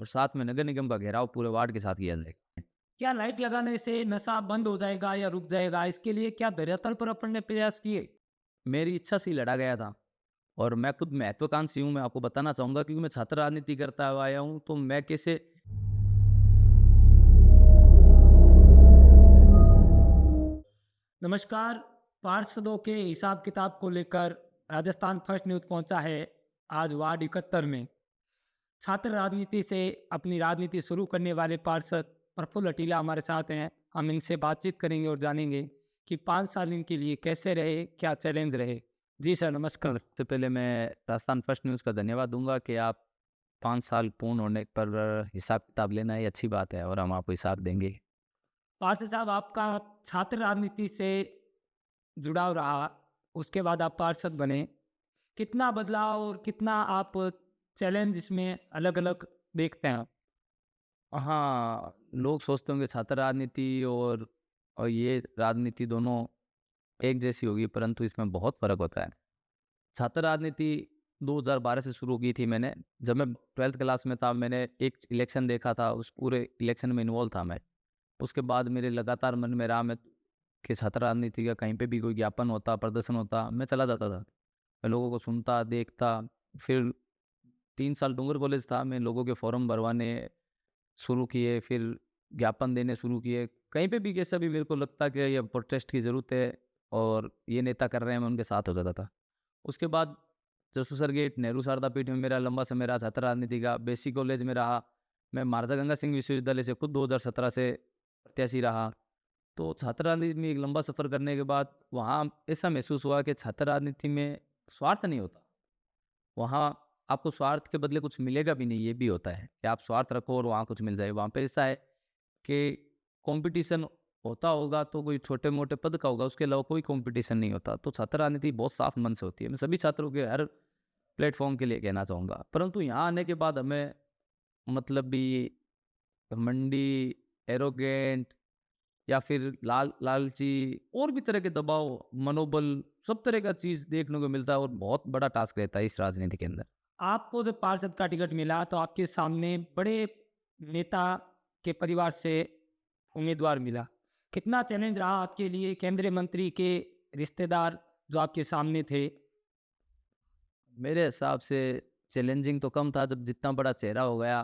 और साथ में नगर निगम का घेराव पूरे वार्ड के साथ किया जाएगा। क्या लाइट लगाने से नशा बंद हो जाएगा या रुक जाएगा? इसके लिए क्या धरातल पर अपन ने प्रयास किए? मेरी इच्छा से ही लड़ा गया था और मैं खुद महत्वाकांक्षी हूँ, मैं आपको बताना चाहूँगा क्योंकि मैं छात्र राजनीति करता हुआ आया हूँ, तो मैं कैसे नमस्कार, पार्षदों के हिसाब किताब को लेकर राजस्थान फर्स्ट न्यूज़ पहुंचा है आज वार्ड 71 में। छात्र राजनीति से अपनी राजनीति शुरू करने वाले पार्षद प्रफुल्ल अटीला हमारे साथ हैं। हम इनसे बातचीत करेंगे और जानेंगे कि 5 साल इनके लिए कैसे रहे, क्या चैलेंज रहे। जी सर, नमस्कार। सबसे पहले मैं राजस्थान फर्स्ट न्यूज़ का धन्यवाद दूँगा कि आप 5 साल पूर्ण होने पर हिसाब किताब लेना ये अच्छी बात है और हम आपको हिसाब देंगे। पार्षद साहब, आपका छात्र राजनीति से जुड़ाव रहा, उसके बाद आप पार्षद बने। कितना बदलाव और कितना आप चैलेंज इसमें अलग-अलग देखते हैं? हाँ, लोग सोचते होंगे छात्र राजनीति और ये राजनीति दोनों एक जैसी होगी, परंतु इसमें बहुत फ़र्क होता है। छात्र राजनीति 2012 से शुरू की थी मैंने। जब मैं 12th क्लास में था, मैंने एक इलेक्शन देखा था, उस पूरे इलेक्शन में इन्वॉल्व था मैं। उसके बाद मेरे लगातार मन में रहा मैं कि छात्र राजनीति का कहीं पे भी कोई ज्ञापन होता, प्रदर्शन होता, मैं चला जाता था। मैं लोगों को सुनता, देखता, फिर 3 साल डूंगर कॉलेज था, मैं लोगों के फॉर्म भरवाने शुरू किए, फिर ज्ञापन देने शुरू किए। कहीं पे भी कैसा भी मेरे को लगता कि ये प्रोटेस्ट की ज़रूरत है और ये नेता कर रहे हैं, मैं उनके साथ हो जाता था। उसके बाद जसूसर गेट, नेहरू शारदा पीठ में मेरा लंबा समय रहा छात्र राजनीति का, बेसिक कॉलेज में रहा। मैं महाराजा गंगा सिंह विश्वविद्यालय से खुद 2017 से प्रत्याशी रहा। तो छात्र राजनीति में एक लंबा सफ़र करने के बाद वहाँ ऐसा महसूस हुआ कि छात्र राजनीति में स्वार्थ नहीं होता। वहाँ आपको स्वार्थ के बदले कुछ मिलेगा भी नहीं, ये भी होता है कि आप स्वार्थ रखो और वहाँ कुछ मिल जाए। वहाँ पे ऐसा है कि कॉम्पिटिशन होता होगा तो कोई छोटे-मोटे पद का होगा, उसके अलावा कोई कॉम्पिटिशन नहीं होता। तो छात्र राजनीति बहुत साफ मन से होती है। मैं सभी छात्रों के हर प्लेटफ़ॉर्म के लिए कहना चाहूँगा। परंतु यहाँ आने के बाद हमें मतलबी, घमंडी, एरोगेंट या फिर लालची और भी तरह के दबाव, मनोबल, सब तरह का चीज़ देखने को मिलता है और बहुत बड़ा टास्क रहता है इस राजनीति के अंदर। आपको जब पार्षद का टिकट मिला तो आपके सामने बड़े नेता के परिवार से उम्मीदवार मिला। कितना चैलेंज रहा आपके लिए? केंद्रीय मंत्री के रिश्तेदार जो आपके सामने थे। मेरे हिसाब से चैलेंजिंग तो कम था, जब जितना बड़ा चेहरा हो गया,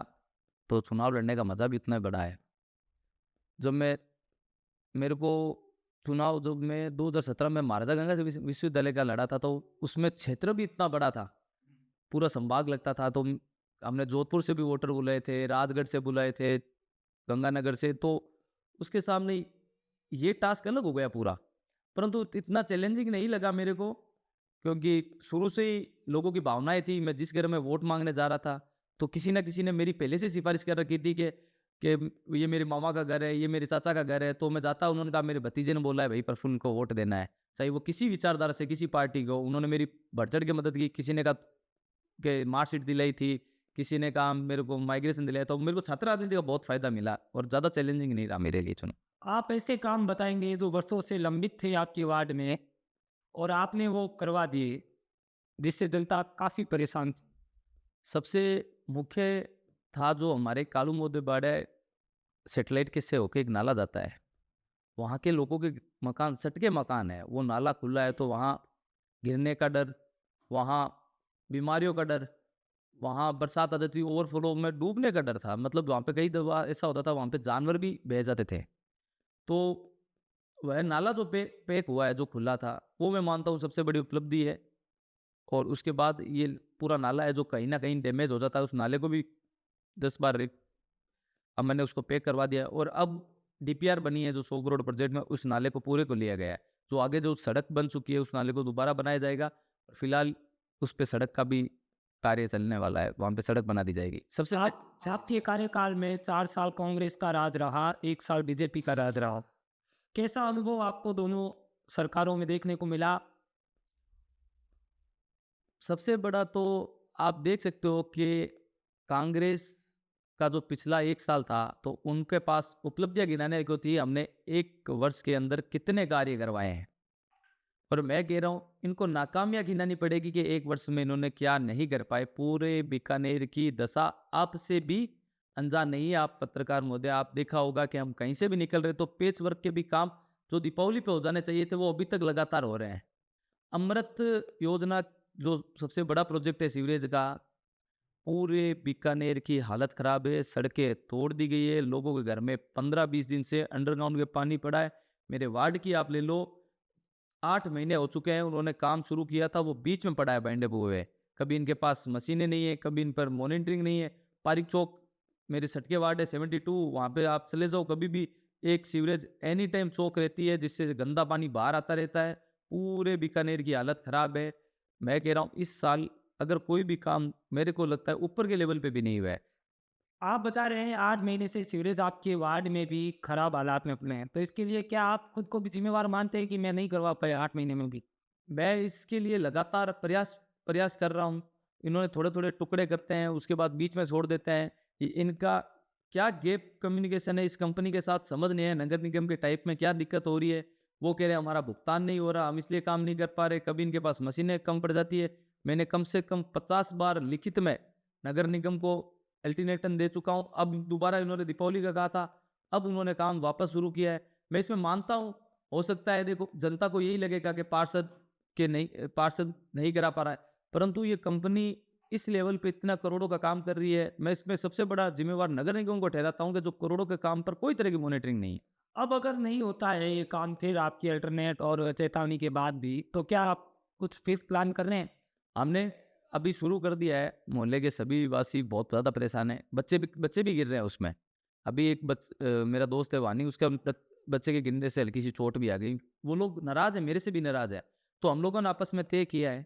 तो चुनाव लड़ने का मज़ा भी उतना ही बड़ा है। जब मैं मेरे को चुनाव जब मैं 2017 में महाराजा गंगा से विश्वविद्यालय का लड़ा था, तो उसमें क्षेत्र भी इतना बड़ा था, पूरा संभाग लगता था। तो हमने जोधपुर से भी वोटर बुलाए थे, राजगढ़ से बुलाए थे, गंगानगर से, तो उसके सामने ये टास्क अलग हो गया पूरा। परंतु इतना चैलेंजिंग नहीं लगा मेरे को, क्योंकि शुरू से ही लोगों की भावनाएँ थी। मैं जिस घर में वोट माँगने जा रहा था, तो किसी न किसी ने मेरी पहले से सिफ़ारिश कर रखी थी कि ये मेरे मामा का घर है, ये मेरे चाचा का घर है। तो मैं जाता, उन्होंने कहा मेरे भतीजे ने बोला है भई प्रफुल्ल को वोट देना है। चाहे वो किसी विचारधारा से, किसी पार्टी को, उन्होंने मेरी बढ़-चढ़ के मदद की। किसी ने कहा कि मार्कशीट दिलाई थी, किसी ने कहा मेरे को माइग्रेशन दिलाया, तो मेरे को छात्र राजनीति का बहुत फ़ायदा मिला और ज़्यादा चैलेंजिंग नहीं रहा मेरे लिए चुनाव। आप ऐसे काम बताएँगे जो वर्षों से लंबित थे आपके वार्ड में और आपने वो करवा दिए, जिससे जनता काफ़ी परेशान थी। सबसे मुख्य था जो हमारे कालू मोदेबाड़े सैटेलाइट के से होके एक नाला जाता है। वहाँ के लोगों के मकान सटके मकान है, वो नाला खुला है तो वहाँ गिरने का डर, वहाँ बीमारियों का डर, वहाँ बरसात आ जाती, ओवरफ्लो में डूबने का डर था। मतलब वहाँ पे कई दफ़ा ऐसा होता था, वहाँ पे जानवर भी बह जाते थे। तो वह नाला जो पैक हुआ है, जो खुला था, वो मैं मानता हूँ सबसे बड़ी उपलब्धि है। और उसके बाद ये पूरा नाला है जो कहीं न कहीं डैमेज हो जाता है, उस नाले को भी 10 बार अब मैंने उसको पैक करवा दिया और अब डीपीआर बनी है जो 100 करोड़ प्रोजेक्ट में, उस नाले को पूरे को लिया गया है। जो आगे जो सड़क बन चुकी है, उस नाले को दोबारा बनाया जाएगा और फिलहाल उस पे सड़क का भी कार्य चलने वाला है, वहाँ पे सड़क बना दी जाएगी। सबसे आपके कार्यकाल में 4 साल कांग्रेस का राज रहा, 1 साल बीजेपी का राज रहा। कैसा अनुभव आपको दोनों सरकारों में देखने को मिला? सबसे बड़ा तो आप देख सकते हो कि कांग्रेस का जो पिछला 1 साल था, तो उनके पास उपलब्धियाँ गिनाने को थी, हमने 1 वर्ष के अंदर कितने कार्य करवाए हैं। और मैं कह रहा हूँ, इनको नाकामयाँ गिनानी पड़ेगी कि 1 वर्ष में इन्होंने क्या नहीं कर पाए। पूरे बीकानेर की दशा अब से भी अनजान नहीं है आप पत्रकार महोदय, आप देखा होगा कि हम कहीं से भी निकल रहे तो पेच वर्क के भी काम जो दीपावली पे हो जाने चाहिए थे वो अभी तक लगातार हो रहे हैं। अमृत योजना जो सबसे बड़ा प्रोजेक्ट है सीवरेज का, पूरे बीकानेर की हालत खराब है, सड़कें तोड़ दी गई है, लोगों के घर में 15-20 दिन से अंडरग्राउंड में पानी पड़ा है। मेरे वार्ड की आप ले लो, 8 महीने हो चुके हैं, उन्होंने काम शुरू किया था, वो बीच में पड़ा है बैंडे हुए हुए। कभी इनके पास मशीनें नहीं है, कभी इन पर मॉनिटरिंग नहीं है। पारिक चौक मेरे सटके वार्ड है 72, वहाँ पे आप चले जाओ, कभी भी एक सीवरेज एनी टाइम चौक रहती है, जिससे गंदा पानी बाहर आता रहता है। पूरे बीकानेर की हालत खराब है। मैं कह रहा हूँ इस साल अगर कोई भी काम मेरे को लगता है ऊपर के लेवल पे भी नहीं हुआ है। आप बता रहे हैं 8 महीने से सीवरेज आपके वार्ड में भी खराब हालात में पड़े हैं। तो इसके लिए क्या आप खुद को भी ज़िम्मेवार मानते हैं कि मैं नहीं करवा पाया 8 महीने में भी? मैं इसके लिए लगातार प्रयास प्रयास कर रहा हूँ। इन्होंने थोड़े-थोड़े टुकड़े करते हैं, उसके बाद बीच में छोड़ देते हैं। इनका क्या गैप कम्युनिकेशन है इस कंपनी के साथ समझ नहीं है। नगर निगम के टाइप में क्या दिक्कत हो रही है? वो कह रहे हैं हमारा भुगतान नहीं हो रहा, हम इसलिए काम नहीं कर पा रहे। कभी इनके पास मशीनें कम पड़ जाती है। मैंने कम से कम 50 बार लिखित में नगर निगम को अल्टीमेटम दे चुका हूँ। अब दोबारा इन्होंने दीपावली का कहा था, अब उन्होंने काम वापस शुरू किया है। मैं इसमें मानता हूँ, हो सकता है देखो जनता को यही लगेगा कि पार्षद नहीं करा पा रहा है, परंतु ये कंपनी इस लेवल पे इतना करोड़ों का काम कर रही है। मैं इसमें सबसे बड़ा जिम्मेवार नगर निगम को ठहराता हूँ कि जो करोड़ों के काम पर कोई तरह की मॉनिटरिंग नहीं है। अब अगर नहीं होता है ये काम फिर आपकी अल्टरनेट और चेतावनी के बाद भी, तो क्या आप कुछ फिर प्लान कर रहे हैं? हमने अभी शुरू कर दिया है, मोहल्ले के सभी वासी बहुत ज़्यादा परेशान हैं, बच्चे भी गिर रहे हैं उसमें। अभी एक मेरा दोस्त है वानी, उसका बच्चे के गिरने से हल्की सी चोट भी आ गई। वो लोग नाराज़ हैं, मेरे से भी नाराज़ है। तो हम लोगों ने आपस में तय किया है,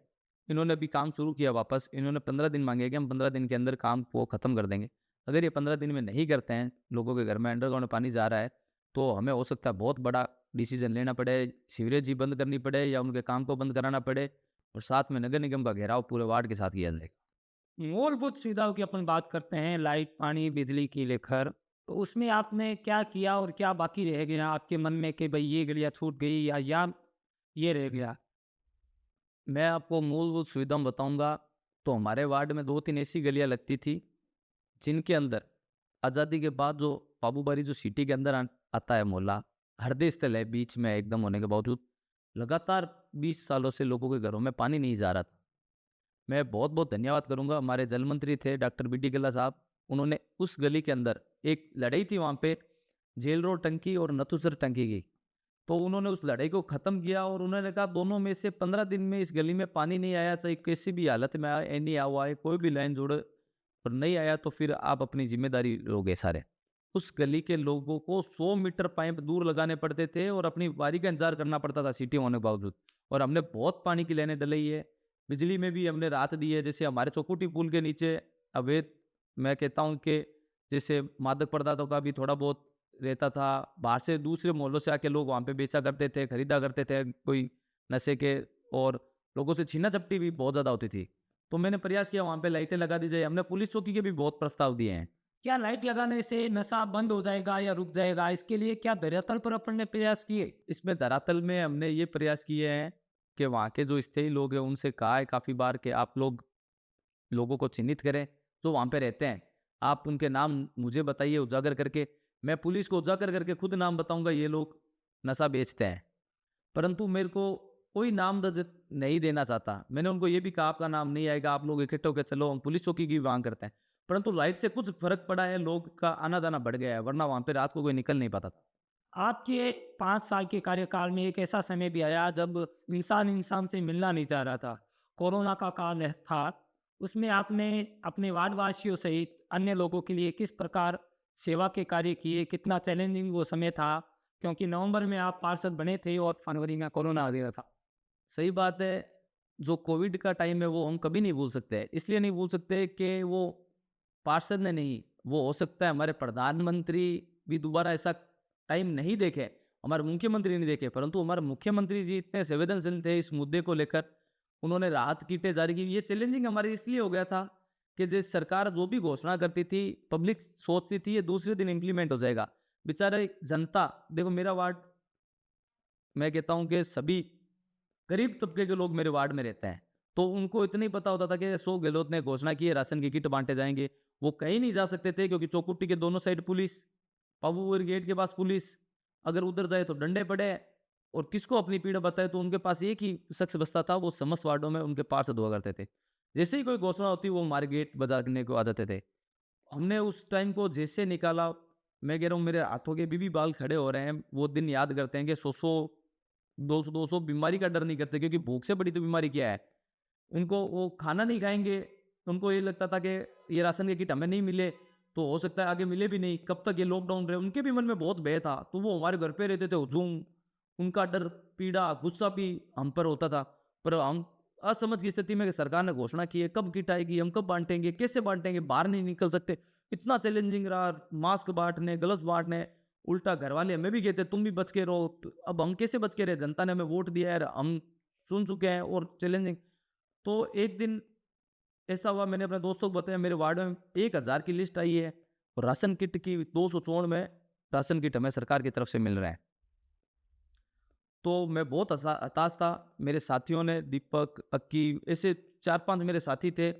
इन्होंने अभी काम शुरू किया वापस, इन्होंने 15 दिन मांगे कि हम 15 दिन के अंदर काम को ख़त्म कर देंगे। अगर ये 15 दिन में नहीं करते हैं, लोगों के घर में अंडरग्राउंड पानी जा रहा है, तो हमें हो सकता है बहुत बड़ा डिसीजन लेना पड़े, सीवरेज ही बंद करनी पड़े या उनके काम को बंद कराना पड़े, और साथ में नगर निगम का घेराव पूरे वार्ड के साथ किया जाएगा। मूलभूत सुविधाओं की अपन बात करते हैं, लाइट, पानी, बिजली की लेकर, तो उसमें आपने क्या किया और क्या बाकी रह गया आपके मन में कि भई ये गलियाँ छूट गई या ये रह गया? मैं आपको मूलभूत सुविधा बताऊँगा, तो हमारे वार्ड में 2-3 ऐसी गलियाँ लगती थी, जिनके अंदर आज़ादी के बाद जो बाबूबारी जो सिटी के अंदर आता है मोहल्ला, हृदय स्थल है बीच में एकदम होने के बावजूद, लगातार 20 सालों से लोगों के घरों में पानी नहीं जा रहा था। मैं बहुत-बहुत धन्यवाद करूँगा, हमारे जल मंत्री थे डॉक्टर बी डी कल्ला साहब, उन्होंने उस गली के अंदर एक लड़ाई थी वहाँ पे, जेल रोड टंकी और नथुसर टंकी की। तो उन्होंने उस लड़ाई को ख़त्म किया और उन्होंने कहा दोनों में से 15 दिन में इस गली में पानी नहीं आया, चाहे कैसी भी हालत में आए, नहीं आया हुआ है, कोई भी लाइन जोड़े और नहीं आया तो फिर आप अपनी ज़िम्मेदारी लोगे सारे। उस गली के लोगों को 100 मीटर पाइप दूर लगाने पड़ते थे और अपनी बारी का इंतज़ार करना पड़ता था सिटी होने के बावजूद। और हमने बहुत पानी की लाइनें डलाई है, बिजली में भी हमने राहत दी है, जैसे हमारे चौकुटी पुल के नीचे अवैध, मैं कहता हूँ कि जैसे मादक पदार्थों का भी थोड़ा बहुत रहता था, बाहर से दूसरे मोहल्लों से आके लोग वहाँ पे बेचा करते थे, खरीदा करते थे, कोई नशे के, और लोगों से छीना-झपटी भी बहुत ज़्यादा होती थी। तो मैंने प्रयास किया वहाँ पे लाइटें लगा दी जाए, हमने पुलिस चौकी के भी बहुत प्रस्ताव दिए हैं। क्या लाइट लगाने से नशा बंद हो जाएगा या रुक जाएगा? इसके लिए क्या धरातल पर अपन ने प्रयास किए? इसमें धरातल में हमने ये प्रयास किए हैं कि वहाँ के जो स्थायी लोग हैं उनसे कहा है काफ़ी बार कि आप लोग लोगों को चिन्हित करें जो वहाँ पे रहते हैं। आप उनके नाम मुझे बताइए उजागर करके, मैं पुलिस को उजागर करके खुद नाम बताऊँगा ये लोग नशा बेचते हैं। परंतु मेरे को कोई नाम दर्ज नहीं देना चाहता। मैंने उनको ये भी कहा आपका नाम नहीं आएगा, आप लोग इकट्ठे होके चलो, हम पुलिस चौकी की भी माँग करते हैं। परंतु लाइट से कुछ फ़र्क पड़ा है, लोग का आना-जाना बढ़ गया है, वरना वहाँ पे रात को कोई निकल नहीं पाता था। आपके 5 साल के कार्यकाल में एक ऐसा समय भी आया जब इंसान इंसान से मिलना नहीं चाह रहा था। कोरोना का काल था, उसमें आपने अपने वार्डवासियों सहित अन्य लोगों के लिए किस प्रकार सेवा के कार्य किए? कितना चैलेंजिंग वो समय था? क्योंकि नवंबर में आप पार्षद बने थे और फरवरी में कोरोना आ गया था। सही बात है, जो कोविड का टाइम है वो हम कभी नहीं भूल सकते। इसलिए नहीं भूल सकते कि वो पार्षद ने नहीं, वो हो सकता है हमारे प्रधानमंत्री भी दोबारा ऐसा टाइम नहीं देखे, हमारे मुख्यमंत्री नहीं देखे, परंतु हमारे मुख्यमंत्री जी इतने संवेदनशील थे इस मुद्दे को लेकर, उन्होंने राहत किटें जारी की। ये चैलेंजिंग हमारे इसलिए हो गया था कि जिस सरकार जो भी घोषणा करती थी, पब्लिक सोचती थी ये दूसरे दिन इम्प्लीमेंट हो जाएगा। बेचारे जनता, देखो मेरा वार्ड, मैं कहता हूँ कि सभी गरीब तबके के लोग मेरे वार्ड में रहते हैं, तो उनको इतना ही पता होता था कि अशोक गहलोत ने घोषणा की है राशन की किट बांटे जाएंगे। वो कहीं नहीं जा सकते थे क्योंकि चौकुट्टी के दोनों साइड पुलिस, पाबूपुर गेट के पास पुलिस, अगर उधर जाए तो डंडे पड़े और किसको अपनी पीड़ा बताए तो उनके पास एक ही शख्स बसता था, वो समस्त वार्डों में उनके पार्षद हुआ करते थे। जैसे ही कोई घोषणा होती वो हमारे गेट बजाने को आ जाते थे। हमने उस टाइम को जैसे निकाला, मैं कह रहा हूँ मेरे हाथों के भी बाल खड़े हो रहे हैं। वो दिन याद करते हैं कि 100-100 200-200 बीमारी का डर नहीं करते क्योंकि भूख से बड़ी तो बीमारी क्या है? उनको वो खाना नहीं खाएँगे, उनको ये लगता था कि ये राशन की किट हमें नहीं मिले, तो हो सकता है आगे मिले भी नहीं, कब तक ये लॉकडाउन रहे? उनके भी मन में बहुत भय था, तो वो हमारे घर पे रहते थे हुजूम, उनका डर, पीड़ा, गुस्सा भी हम पर होता था। पर हम असमझ की स्थिति में कि सरकार ने घोषणा की है, कब किट आएगी, हम कब बाँटेंगे, कैसे बाँटेंगे? बाहर नहीं निकल सकते। इतना चैलेंजिंग रहा, मास्क बाँटने, ग्लव्स बाँटने, उल्टा घरवाले हमें भी कहते तुम भी बच के रहो। तो अब हम कैसे बच के रहे? जनता ने हमें वोट दिया है, हम चुन चुके हैं और चैलेंजिंग। तो एक दिन ऐसा हुआ, मैंने अपने दोस्तों को बताया मेरे वार्ड में 1000 की लिस्ट आई है और राशन किट की 254 में राशन किट हमें सरकार की तरफ से मिल रहा है। तो मैं बहुत हताश था। मेरे साथियों ने दीपक, अक्की ऐसे 4-5 मेरे साथी थे,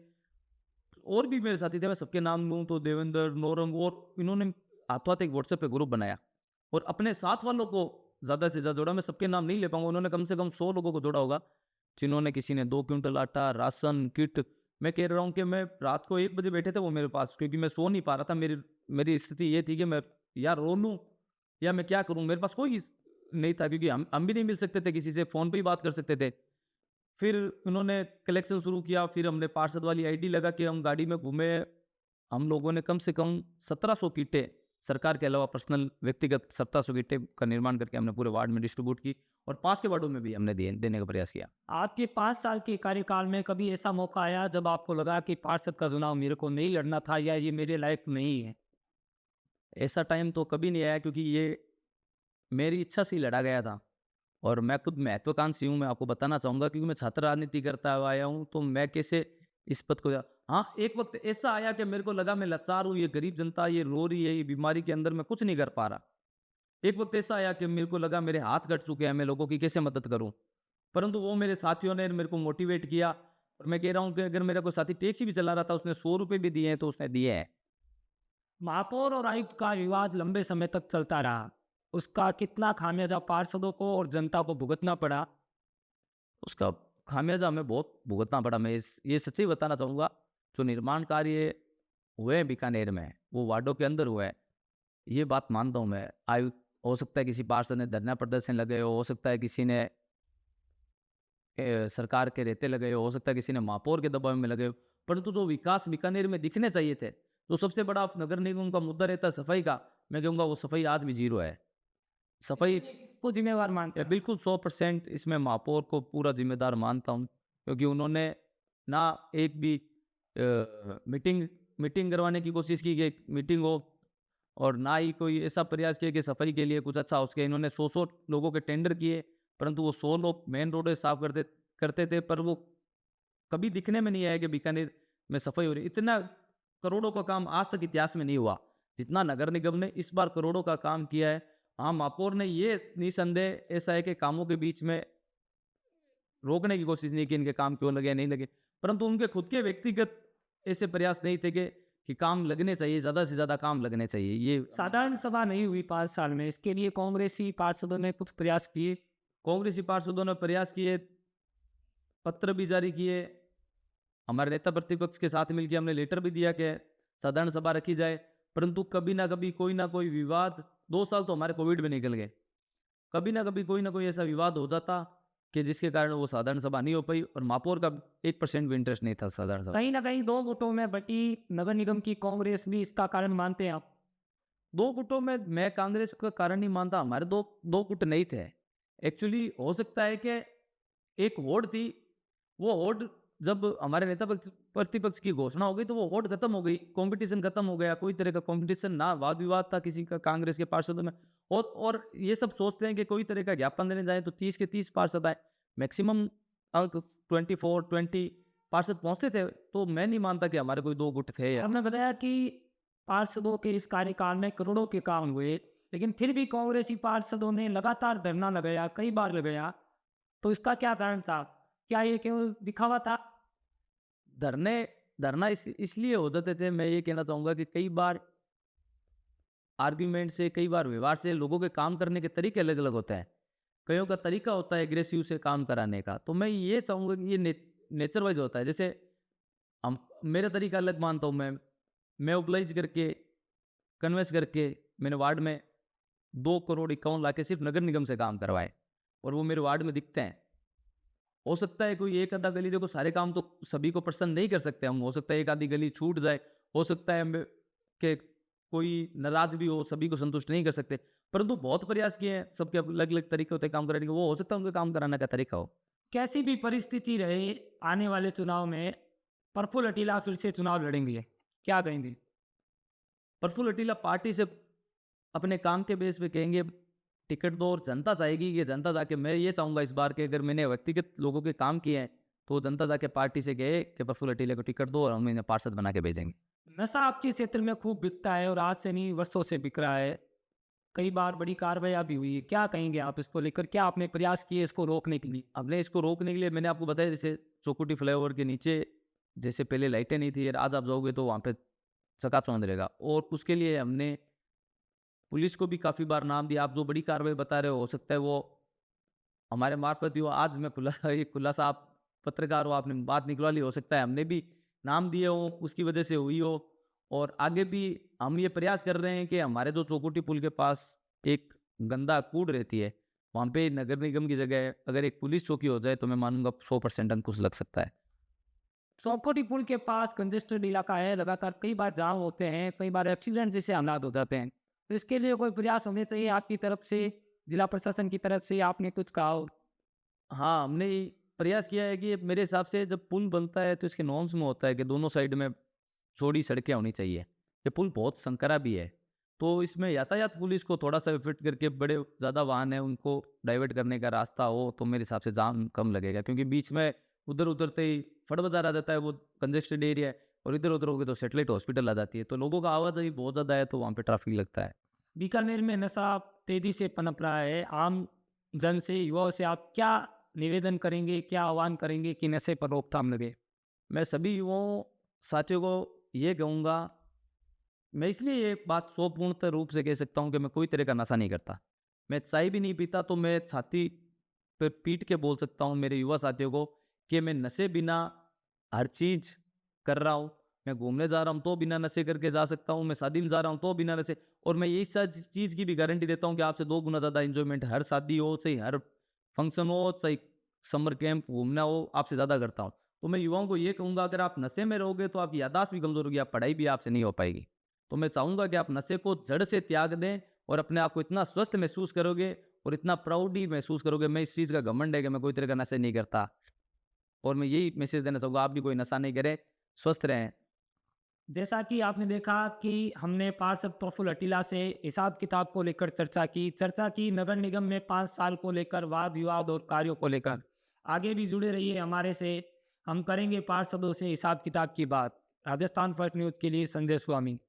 और भी मेरे साथी थे, मैं सबके नाम लूँ तो देवेंद्र, नौरंग, और इन्होंने हाथों-हाथ एक व्हाट्सएप पे ग्रुप बनाया और अपने साथ वालों को ज़्यादा से ज़्यादा जोड़ा। मैं सबके नाम नहीं ले पाऊँगा, उन्होंने कम से कम 100 लोगों को जोड़ा होगा, जिन्होंने किसी ने 2 क्विंटल आटा, राशन, किट। मैं कह रहा हूँ कि मैं रात को 1 बजे बैठे थे वो मेरे पास, क्योंकि मैं सो नहीं पा रहा था। मेरी मेरी स्थिति ये थी कि मैं या रो लूँ या मैं क्या करूँ? मेरे पास कोई नहीं था, क्योंकि हम भी नहीं मिल सकते थे किसी से, फ़ोन पे ही बात कर सकते थे। फिर उन्होंने कलेक्शन शुरू किया, फिर हमने पार्षद वाली आईडी लगा के हम गाड़ी में घूमे। हम लोगों ने कम से कम 1700 किटें, सरकार के अलावा पर्सनल व्यक्तिगत 1700 किटें का निर्माण करके हमने पूरे वार्ड में डिस्ट्रीब्यूट की और पास के वार्डों में भी हमने देने का प्रयास किया। आपके 5 साल के कार्यकाल में कभी ऐसा मौका आया जब आपको लगा कि पार्षद का चुनाव मेरे को नहीं लड़ना था या ये मेरे लायक नहीं है? ऐसा टाइम तो कभी नहीं आया, क्योंकि ये मेरी इच्छा से ही लड़ा गया था और मैं खुद महत्वाकांक्षी हूँ, मैं आपको बताना चाहूँगा, क्योंकि मैं छात्र राजनीति करता हुआ आया हूँ, तो मैं कैसे इस पद को जा। हाँ, एक वक़्त ऐसा आया कि मेरे को लगा मैं लाचार हूँ, ये गरीब जनता ये रो रही है, ये बीमारी के अंदर मैं कुछ नहीं कर पा रहा। एक वक़्त ऐसा आया कि मेरे को लगा मेरे हाथ कट चुके हैं, मैं लोगों की कैसे मदद करूँ? परंतु वो मेरे साथियों ने मेरे को मोटिवेट किया और मैं कह रहा हूँ कि अगर मेरा कोई साथी टैक्सी भी चला रहा था, उसने ₹100 भी दिए हैं, तो उसने दिए हैं। महापौर और आयुक्त का विवाद लंबे समय तक चलता रहा। उसका कितना खामियाजा पार्षदों को और जनता को भुगतना पड़ा? उसका खामियाजा हमें बहुत भुगतना पड़ा। मैं ये सच्ची बताना चाहूँगा, जो निर्माण कार्य हुए हैं बीकानेर में, वो वार्डों के अंदर हुए हैं। ये बात मानता हूँ मैं। हो सकता है किसी पार्षद ने धरना प्रदर्शन लगाए हो सकता है किसी ने सरकार के रहते लगे हो सकता है किसी ने महापौर के दबाव में लगे हो, परंतु जो विकास बीकानेर में दिखने चाहिए थे, जो सबसे बड़ा नगर निगम का मुद्दा रहता है सफाई का, मैं कहूँगा वो सफाई आज भी ज़ीरो है। सफाई इसके लिए किसको जिम्मेवार मानते हैं? बिल्कुल 100% इसमें महापौर को पूरा ज़िम्मेदार मानता हूँ, क्योंकि उन्होंने ना एक भी मीटिंग मीटिंग करवाने की कोशिश की कि मीटिंग हो, और ना ही कोई ऐसा प्रयास किया कि सफाई के लिए कुछ अच्छा हो सके। इन्होंने 100-100 लोगों के टेंडर किए, परंतु वो 100 लोग मेन रोडें साफ करते करते थे, पर वो कभी दिखने में नहीं आया कि बीकानेर में सफाई हो रही है। इतना करोड़ों का काम आज तक इतिहास में नहीं हुआ, जितना नगर निगम ने इस बार करोड़ों का काम किया है। हाँ, महापौर ने ये निसंदेह ऐसा है कि कामों के बीच में रोकने की कोशिश नहीं की, इनके काम क्यों लगे, नहीं लगे। परंतु उनके खुद के व्यक्तिगत ऐसे प्रयास नहीं थे कि काम लगने चाहिए, ज़्यादा से ज़्यादा काम लगने चाहिए। ये साधारण सभा नहीं हुई 5 साल में, इसके लिए कांग्रेसी पार्षदों ने कुछ प्रयास किए। कांग्रेसी पार्षदों ने प्रयास किए, पत्र भी जारी किए, हमारे नेता प्रतिपक्ष के साथ मिलकर हमने लेटर भी दिया कि साधारण सभा रखी जाए, परंतु कभी ना कभी कोई ना कोई विवाद, 2 साल तो हमारे कोविड में निकल गए। कभी ना कभी कोई ना कोई ऐसा विवाद हो जाता कि जिसके कारण वो साधारण सभा नहीं हो पाई, और महापौर का 1% भी इंटरेस्ट नहीं था साधारण सभा। कहीं न कहीं 2 गुटों में बटी नगर निगम की कांग्रेस भी इसका कारण मानते हैं आप? 2 गुटों में मैं कांग्रेस का कारण नहीं मानता, हमारे 2 गुट नहीं थे। एक्चुअली हो सकता है कि एक होड़ थी, वो होड़ जब हमारे नेता प्रतिपक्ष की घोषणा हो गई तो वो होड़ खत्म हो गई, कॉम्पिटिशन खत्म हो गया, कोई तरह का कॉम्पिटिशन ना वाद विवाद था किसी का कांग्रेस के पार्षदों में। और ये सब सोचते हैं कि कोई तरह का ज्ञापन देने जाए तो 30 के 30 पार्षद आए, मैक्सिमम अंक 24-20 पार्षद पहुंचते थे, तो मैं नहीं मानता कि हमारे कोई 2 गुट थे। आपने बताया कि पार्षदों के इस कार्यकाल में करोड़ों के काम हुए, लेकिन फिर भी कांग्रेसी पार्षदों ने लगातार धरना लगाया, कई बार लगाया, तो इसका क्या कारण था? क्या ये केवल दिखावा था? धरने धरना इसलिए हो जाते थे, मैं ये कहना चाहूँगा कि कई बार आर्ग्यूमेंट से, कई बार व्यवहार से लोगों के काम करने के तरीके अलग-अलग होते हैं। कईयों का तरीका होता है एग्रेसिव से काम कराने का, तो मैं ये चाहूँगा कि ये नेचर वाइज़ होता है। जैसे हम मेरा तरीका अलग मानता हूँ मैं ओबलाइज़ करके, कन्विंस करके मैंने वार्ड में 2 करोड़ 51 लाख के सिर्फ़ नगर निगम से काम करवाए और वो मेरे वार्ड में दिखते हैं। हो सकता है कोई एक आधा गली, देखो सारे काम तो सभी को पसंद नहीं कर सकते हम, हो सकता है एक आधी गली छूट जाए, हो सकता है हमें कि कोई नाराज भी हो, सभी को संतुष्ट नहीं कर सकते, परंतु बहुत प्रयास किए हैं, सबके अलग अलग तरीके होते हैं काम कराने के, वो हो सकता है उनका काम कराने का तरीका हो। कैसी भी परिस्थिति रहे, आने वाले चुनाव में प्रफुल्ल हटीला फिर से चुनाव लड़ेंगे, क्या कहेंगे? प्रफुल्ल हटीला पार्टी से अपने काम के बेस पे कहेंगे टिकट दो, और जनता चाहेगी कि जनता जाके, मैं ये चाहूंगा इस बार के, अगर मैंने व्यक्तिगत लोगों के काम किए हैं तो जनता जाके पार्टी से कहे कि प्रफुल्ल हटीला को टिकट दो और हम इन्हें पार्षद बना के भेजेंगे। नशा आपके क्षेत्र में खूब बिकता है और आज से नहीं वर्षों से बिक रहा है। कई बार बड़ी कार्रवाई भी हुई है। क्या कहेंगे आप इसको लेकर? क्या आपने प्रयास किए इसको रोकने के लिए? हमने इसको रोकने के लिए, मैंने आपको बताया, जैसे चौकुटी फ्लाईओवर के नीचे जैसे पहले लाइटें नहीं थी, आज आप जाओगे तो वहाँ पे चकाचौंध रहेगा, और उसके लिए हमने पुलिस को भी काफ़ी बार नाम दिया। आप जो बड़ी कार्रवाई बता रहे हो सकता है वो हमारे मार्फत ही हो। आज मैं ये खुलासा, आप पत्रकार हो, आपने बात निकलवा ली, हो सकता है हमने भी नाम दिए हों, उसकी वजह से हुई हो। और आगे भी हम ये प्रयास कर रहे हैं कि हमारे जो चौकुटी पुल के पास एक गंदा कूड़ रहती है, वहाँ पे नगर निगम की जगह अगर एक पुलिस चौकी हो जाए तो मैं मानूंगा 100% अंकुश लग सकता है। चौखोटी पुल के पास कंजेस्टेड इलाका है, लगातार कई बार जाम होते हैं, कई बार एक्सीडेंट जैसे हालात हो जाते हैं। तो इसके लिए कोई प्रयास होने चाहिए आपकी तरफ से, जिला प्रशासन की तरफ से, आपने कुछ कहा हो? हाँ, हमने ये प्रयास किया है कि मेरे हिसाब से जब पुल बनता है तो इसके नॉर्म्स में होता है कि दोनों साइड में चौड़ी सड़कें होनी चाहिए। ये पुल बहुत संकरा भी है, तो इसमें यातायात पुलिस को थोड़ा-सा फिट करके, बड़े ज़्यादा वाहन हैं उनको डाइवर्ट करने का रास्ता हो तो मेरे हिसाब से जाम कम लगेगा, क्योंकि बीच में उधर उतरते ही फट बाज़ार आ जाता है, वो कंजेस्टेड एरिया है, और इधर उतरोगे तो सैटेलाइट हॉस्पिटल आ जाती है, तो लोगों का आवाजाही बहुत ज़्यादा है तो वहाँ पे ट्रैफिक लगता है। बीकानेर में नशा तेजी से पनप रहा है। आम जन से, युवाओं से आप क्या निवेदन करेंगे, क्या आह्वान करेंगे कि नशे पर रोकथाम लगे? मैं सभी युवाओं साथियों को ये कहूँगा, मैं इसलिए ये बात स्वपूर्णतः रूप से कह सकता हूँ कि मैं कोई तरह का नशा नहीं करता। मैं चाय भी नहीं पीता, तो मैं छाती पे पीट के बोल सकता हूँ मेरे युवा साथियों को कि मैं नशे बिना हर चीज़ कर रहा हूँ। मैं घूमने जा रहा हूँ तो बिना नशे करके जा सकता हूँ, मैं शादी में जा रहा हूँ तो बिना नशे, और मैं इस चीज़ की भी गारंटी देता हूँ कि आपसे 2 गुना ज़्यादा एन्जॉयमेंट हर शादी हो, चाहे हर फंक्शन हो, चाहे समर कैंप घूमना हो, आपसे ज़्यादा करता हूँ। तो मैं युवाओं को ये कहूँगा, अगर आप नशे में रहोगे तो आपकी याददाश्त भी कमज़ोर होगी, आप पढ़ाई भी आपसे नहीं हो पाएगी। तो मैं चाहूँगा कि आप नशे को जड़ से त्याग दें और अपने आप को इतना स्वस्थ महसूस करोगे और इतना प्राउडी महसूस करोगे, मैं इस चीज़ का घमंड है कि मैं कोई तरह का नशा नहीं करता, और मैं यही मैसेज देना चाहूँगा, आप भी कोई नशा नहीं करें, स्वस्थ रहें। जैसा कि आपने देखा कि हमने पार्षद प्रफुल्ल हटीला से हिसाब किताब को लेकर चर्चा की नगर निगम में 5 साल को लेकर वाद विवाद और कार्यों को लेकर। आगे भी जुड़े रहिए हमारे से, हम करेंगे पार्षदों से हिसाब किताब की बात। राजस्थान फर्स्ट न्यूज़ के लिए संजय स्वामी।